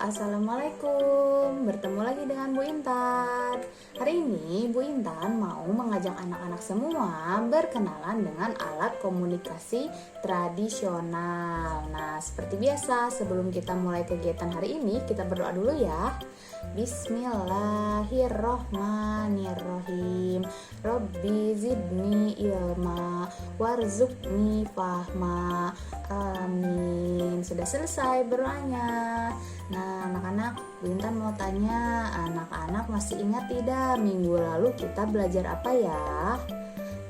Assalamualaikum. Bertemu lagi dengan Bu Intan. Hari ini Bu Intan mau mengajak anak-anak semua berkenalan dengan alat komunikasi tradisional. Nah, seperti biasa, sebelum kita mulai kegiatan hari ini, kita berdoa dulu ya. Bismillahirrohmanirrohim. Robbi zidni ilma warzuqni fahma. Amin. Sudah selesai berdoanya. Nah, anak-anak, Bu Intan mau tanya, anak-anak masih ingat tidak minggu lalu kita belajar apa ya?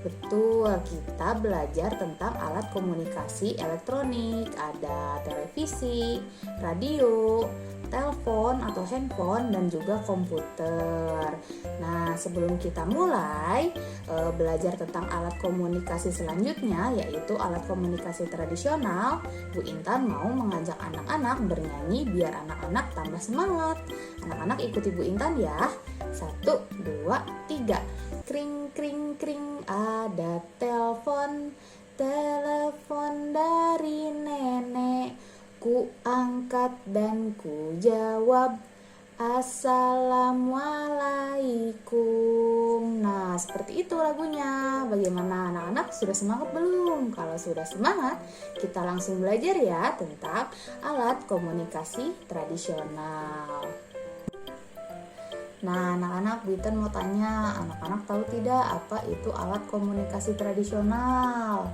Betul, kita belajar tentang alat komunikasi elektronik. Ada televisi, radio, telepon atau handphone, dan juga komputer. Nah, sebelum kita mulai belajar tentang alat komunikasi selanjutnya, yaitu alat komunikasi tradisional, Bu Intan mau mengajak anak-anak bernyanyi biar anak-anak tambah semangat. Anak-anak ikuti Bu Intan ya. 1, 2, 3. Kring, kring, kring, ada telepon dari nenek. Ku angkat dan ku jawab, Assalamualaikum. Nah, seperti itu lagunya. Bagaimana anak-anak? Sudah semangat belum? Kalau sudah semangat, kita langsung belajar ya tentang alat komunikasi tradisional. Nah, anak-anak, Bu Intan mau tanya, anak-anak tahu tidak apa itu alat komunikasi tradisional?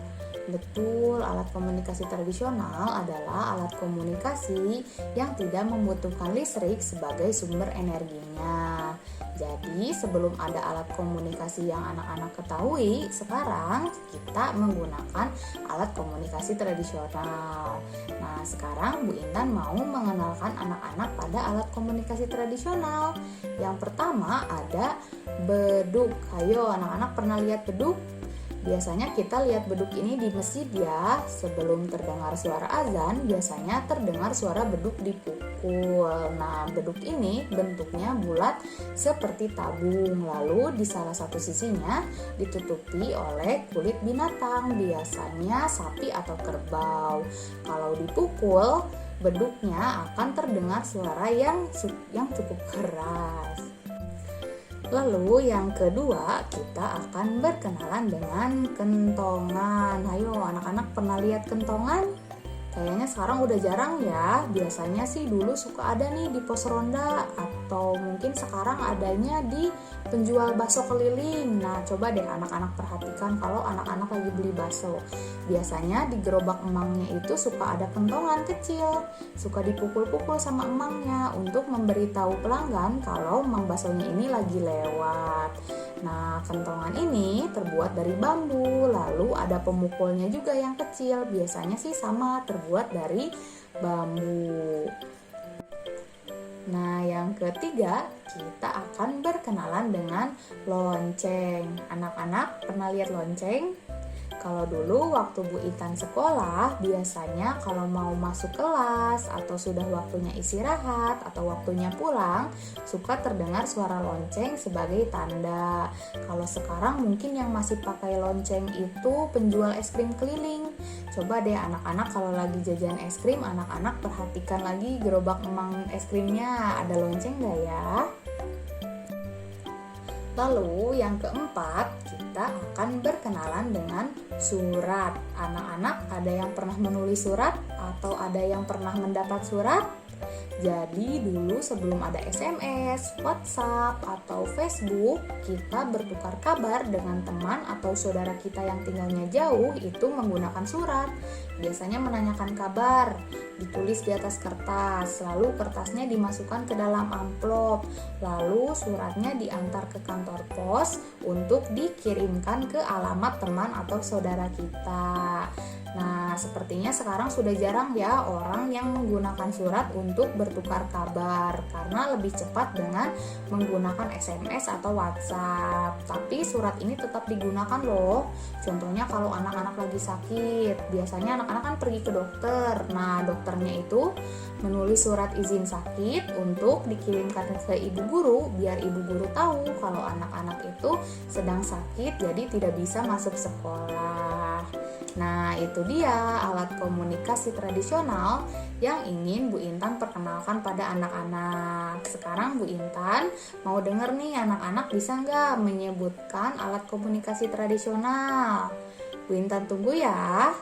Betul, alat komunikasi tradisional adalah alat komunikasi yang tidak membutuhkan listrik sebagai sumber energinya. Jadi, sebelum ada alat komunikasi yang anak-anak ketahui, sekarang kita menggunakan alat komunikasi tradisional. Nah, sekarang Bu Intan mau mengenalkan anak-anak pada alat komunikasi tradisional. Yang pertama ada beduk. Ayo, anak-anak pernah lihat beduk? Biasanya kita lihat beduk ini di masjid ya. Sebelum terdengar suara azan, biasanya terdengar suara beduk dipukul. Nah, beduk ini bentuknya bulat seperti tabung. Lalu di salah satu sisinya ditutupi oleh kulit binatang, biasanya sapi atau kerbau. Kalau dipukul, beduknya akan terdengar suara yang cukup keras. Lalu yang kedua, kita akan berkenalan dengan kentongan. Ayo, anak-anak pernah lihat kentongan? Kayaknya sekarang udah jarang ya. Biasanya sih dulu suka ada nih di pos ronda, atau mungkin sekarang adanya di penjual bakso keliling. Nah, coba deh anak-anak perhatikan kalau anak-anak lagi beli bakso. Biasanya di gerobak emangnya itu suka ada kentongan kecil. Suka dipukul-pukul sama emangnya untuk memberitahu pelanggan kalau emang baksonya ini lagi lewat. Nah, kentongan ini terbuat dari bambu, lalu ada pemukulnya juga yang kecil. Biasanya sih sama, terbuat dari bambu. Nah, yang ketiga, kita akan berkenalan dengan lonceng. Anak-anak pernah lihat lonceng? Kalau dulu waktu Bu Intan sekolah, biasanya kalau mau masuk kelas atau sudah waktunya istirahat atau waktunya pulang, suka terdengar suara lonceng sebagai tanda. Kalau sekarang mungkin yang masih pakai lonceng itu penjual es krim keliling. Coba deh anak-anak kalau lagi jajan es krim, anak-anak perhatikan lagi gerobak emang es krimnya, ada lonceng gak ya? Lalu yang keempat, kita akan berkenalan dengan surat. Anak-anak ada yang pernah menulis surat atau ada yang pernah mendapat surat? Jadi dulu sebelum ada SMS, WhatsApp, atau Facebook, kita bertukar kabar dengan teman atau saudara kita yang tinggalnya jauh itu menggunakan surat. Biasanya menanyakan kabar, ditulis di atas kertas, lalu kertasnya dimasukkan ke dalam amplop, lalu suratnya diantar ke kantor pos untuk dikirimkan ke alamat teman atau saudara kita. Nah, sepertinya sekarang sudah jarang ya orang yang menggunakan surat untuk bertukar kabar karena lebih cepat dengan menggunakan SMS atau WhatsApp. Tapi surat ini tetap digunakan loh. Contohnya kalau anak-anak lagi sakit, biasanya anak-anak kan pergi ke dokter. Nah, dokternya itu menulis surat izin sakit untuk dikirimkan ke ibu guru biar ibu guru tahu kalau anak-anak itu sedang sakit jadi tidak bisa masuk sekolah. Nah, itu dia alat komunikasi tradisional yang ingin Bu Intan perkenalkan pada anak-anak. Sekarang Bu Intan mau denger nih, anak-anak bisa nggak menyebutkan alat komunikasi tradisional? Bu Intan tunggu ya.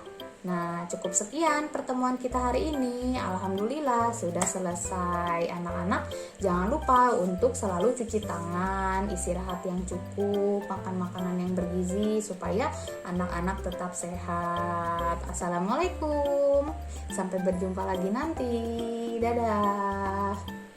Nah, cukup sekian pertemuan kita hari ini. Alhamdulillah sudah selesai. Anak-anak jangan lupa untuk selalu cuci tangan, istirahat yang cukup, makan makanan yang bergizi supaya anak-anak tetap sehat. Assalamualaikum. Sampai berjumpa lagi nanti. Dadah.